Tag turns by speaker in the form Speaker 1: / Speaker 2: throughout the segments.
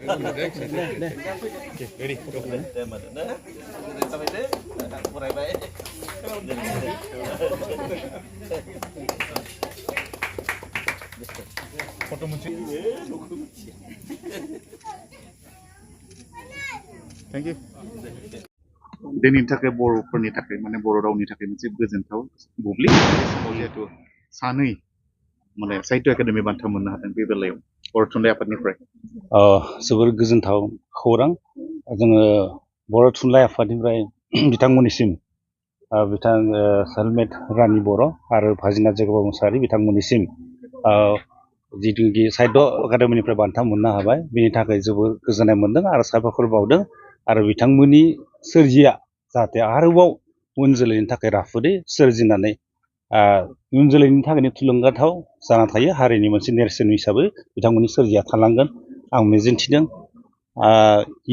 Speaker 1: Ready, go. Foto muncul. Thank you.
Speaker 2: दिनैनि थाखाय बर'फोरनि थाखाय माने बर' रावनि थाखाय मोनसे गोजोनथाव बुब्लि जिहेतु सानै माने साहित्य एकाडेमि बान्था मोननो हादों बे बेलायाव बर' थुनलाइ आफादनिफ्राय
Speaker 3: जोबोर गोजोनथाव खौरां जोङो बर' थुनलाइ आफादनिफ्राय बिथांमोननिसिम बिथां सालमेट रानि बर' आरो भाजिना जग'बा मुसाहारि बिथांमोननिसिम जिथुनाखि साहित्य एकाडेमिनिफ्राय बान्था मोननो हाबाय बेनि थाखाय जोबोर गोजोननाय मोनदों आरो साबायखर बावदों आरो बिथांमोननि सोरजिया जाहाथे आरोबाव उन जोलैनि थाखाय राफोदै सोरजिनानै इयुन जोलैनि थाखायनो थुलुंगाथाव जाना थायो हारिनि मोनसे नेरसोन हिसाबै बिथांमोननि सोरजिया थालांगोन आं मिजिंथिदों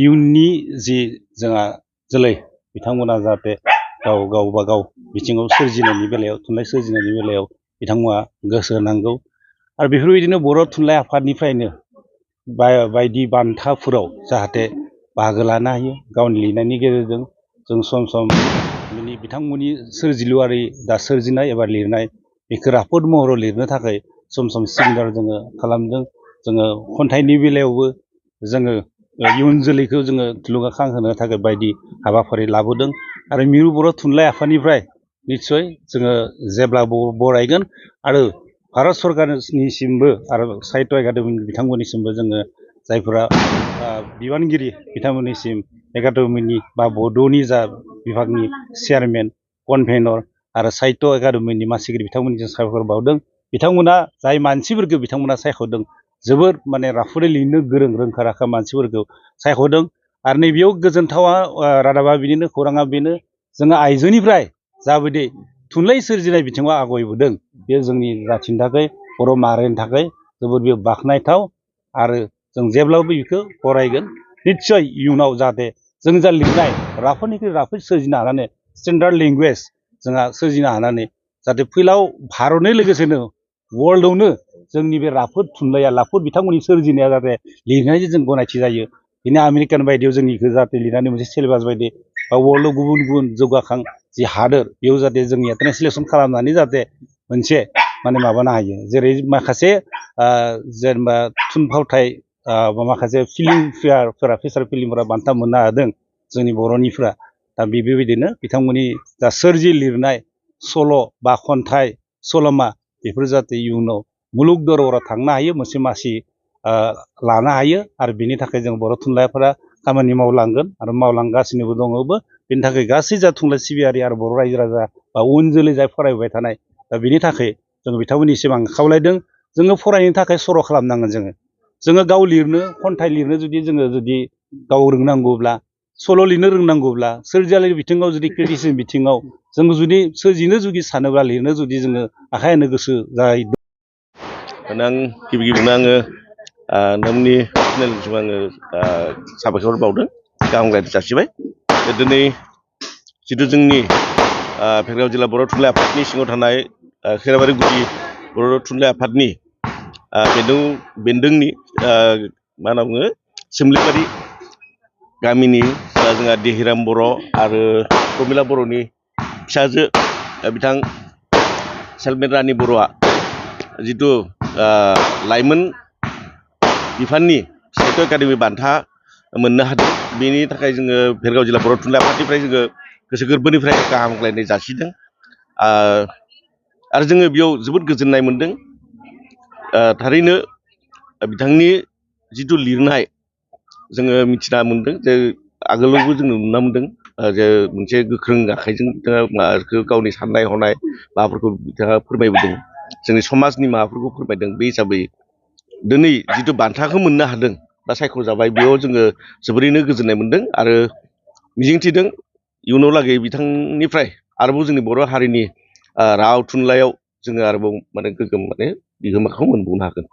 Speaker 3: इयुननि जि जोंहा जोलै बिथांमोना जाहाथे गाव बिथिङाव सोरजिनायनि बेलायाव थुनलाइ सोरजिनायनि बेलायाव बिथांमोना गोसो होनांगौ आरो बेफोरबायदिनो बर' थुनलाइ आफादनिफ्रायनो बायदि बान्थाफोराव जाहाथे बाहागो लानो हायो गावनि लिरनायनि गेजेरजों जों सम सम बिथांमोननि सोरजिलुआरि दा सोरजिनाय एबा लिरनाय बेखौ राफोद महराव लिरनो थाखाय सम सम सिमिनार जोङो खालामदों जोङो खन्थाइनि बेलायावबो जोङो इयुन जोलैखौ जोङो थुलुंगाखांहोनो थाखाय बायदि हाबाफारि लाबोदों आरो मिरु बर' थुनलाइ आफादनिफ्राय निस्सय जोङो जेब्लाबो बरायगोन आरो भारत सरकारनिसिमबो आरो साहित्य एकाडेमि बिथांमोननिसिमबो जोङो जायफोरा बिबानगिरि बिथांमोननिसिम एकाडेमिनि बा बड'नि जा बिभागनि चेयारमेन कनभेनर आरो साहित्य एकाडेमिनि मासिगिरि बिथांमोननिसिम साबायखर बावदों बिथांमोना जाय मानसिफोरखौ बिथांमोना सायख'दों जोबोर माने राफोदै लिरनो गोरों रोंखा राखा मानसिफोरखौ सायख'दों आरो नैबेयाव गोजोनथावा रादाबा बिनिनो खौराङा बेनो जोङो आइजोनिफ्राय जाबायदि थुनलाइ सोरजिनाय बिथिङाव आवगायबोदों बेयो जोंनि जाथिनि थाखाय बर' माहारिनि थाखाय जोबोर बेयो बाख्नायथाव आरो जों जेब्लाबो बेखौ फरायगोन निस्सय इयुनाव जाहाथे जों जा लिरनाय राफोदनिख्रुइ राफोद सोरजिनो हानानै स्टेन्डार्ड लेंगुवेज जोंहा सोरजिनो हानानै जाहाथे फैलाव भारतनि लोगोसेनो वर्ल्डआवनो जोंनि बे राफोद थुनलाइया राफोद बिथांमोननि सोरजिनाया जाहाथे लिरनायजों जों गनायथि जायो बिदिनो आमेरिकान बायदियाव जोंनिखौ जाहाथे लिरनानै मोनसे सिलेबास बायदि बा वर्ल्डआव गुबुन गुबुन जौगाखां जि हादोर बेयाव जाहाथे जोंनिया ट्रेन्सलेसन खालामनानै जाहाथे मोनसे माने माबानो हायो जेरै माखासे जेनेबा थुनफावथाय माखासे फिल्मफेयारफोरा फिसार फिल्मफोरा बान्था मोननो हादों जोंनि बर'निफ्रा दा बेबायदिनो बिथांमोननि जा सोरजि लिरनाय सल' बा खन्थाइ सल'मा बेफोर जाहाथे इयुनाव मुलुग दरबाराव थांनो हायो मोनसे मासि लानो हायो आरो बेनि थाखाय जों बर' थुनलाइफोरा खामानि मावलांगोन आरो मावलांगासिनोबो दङबो बेनि थाखाय गासै जा थुनलाइ सिबियारि आरो बर' रायजो राजा बा उन जोलै जाय फरायबाय थानाय दा बेनि थाखाय जों बिथांमोननिसिम आं खावलायदों जोङो फरायनो थाखाय सर' खालामनांगोन जोङो गाव लिरनो खन्थाइ लिरनो जुदि गाव रोंनांगौब्ला सल' लिरनो रोंनांगौब्ला सोरजियारि बिथिङाव जुदि क्रिटिसिजम बिथिङाव जों जुदि सोरजिनो जुदि सानोब्ला लिरनो जुदि जोङो आखाइ होनो गोसो जायो
Speaker 4: आं गिबियावनो आङो नोंनि चेनेलनिसिम आङो साबायखर बावदों गाहाम हामलायनाय जासिबाय दिनै जिथु जोंनि भेरगाव जिल्ला बर' थुनलाइ आफादनि सिङाव थानाय खैराबारि गुदि बर' थुनलाइ आफादनि बेन्दोंनि मा होनना बुङो सोमलिबारि गामिनि जोंहा देहिराम बर' आरो प्रमिला बर'नि फिसाजो बिथां सालमेट रानि बर'आ जिथु लाइमोन बिफाननि साहित्य एकाडेमि बान्था मोननो हादों बेनि थाखाय जोङो भेरगाव जिल्ला बर' थुनलाइ आफादनिफ्राय जोङो गोसो गोरबोनिफ्राय गाहाम हामलायनाय जासिदों आरो जोङो बेयाव जोबोद गोजोननाय मोनदों थारैनो बिथांनि जिथु लिरनाय जोङो मिथिना मोनदों जे आगोलावबो जोङो नुना मोनदों जे मोनसे गोख्रों आखाइजों बिथाङा माबाखौ गावनि साननाय हनाय माबाफोरखौ बिथाङा फोरमायबोदों जोंनि समाजनि माबाफोरखौ फोरमायदों बे हिसाबै दिनै जिथु बान्थाखौ मोननो हादों बा सायख'जाबाय बेयाव जोङो जोबोरैनो गोजोननाय मोनदों आरो मिजिंथिदों इयुनाव लागै बिथांनिफ्राय आरोबाव जोंनि बर' हारिनि राव थुनलाइयाव जोङो आरोबाव माने गोग्गोम माने बिहोमाखौ मोनबावनो हागोन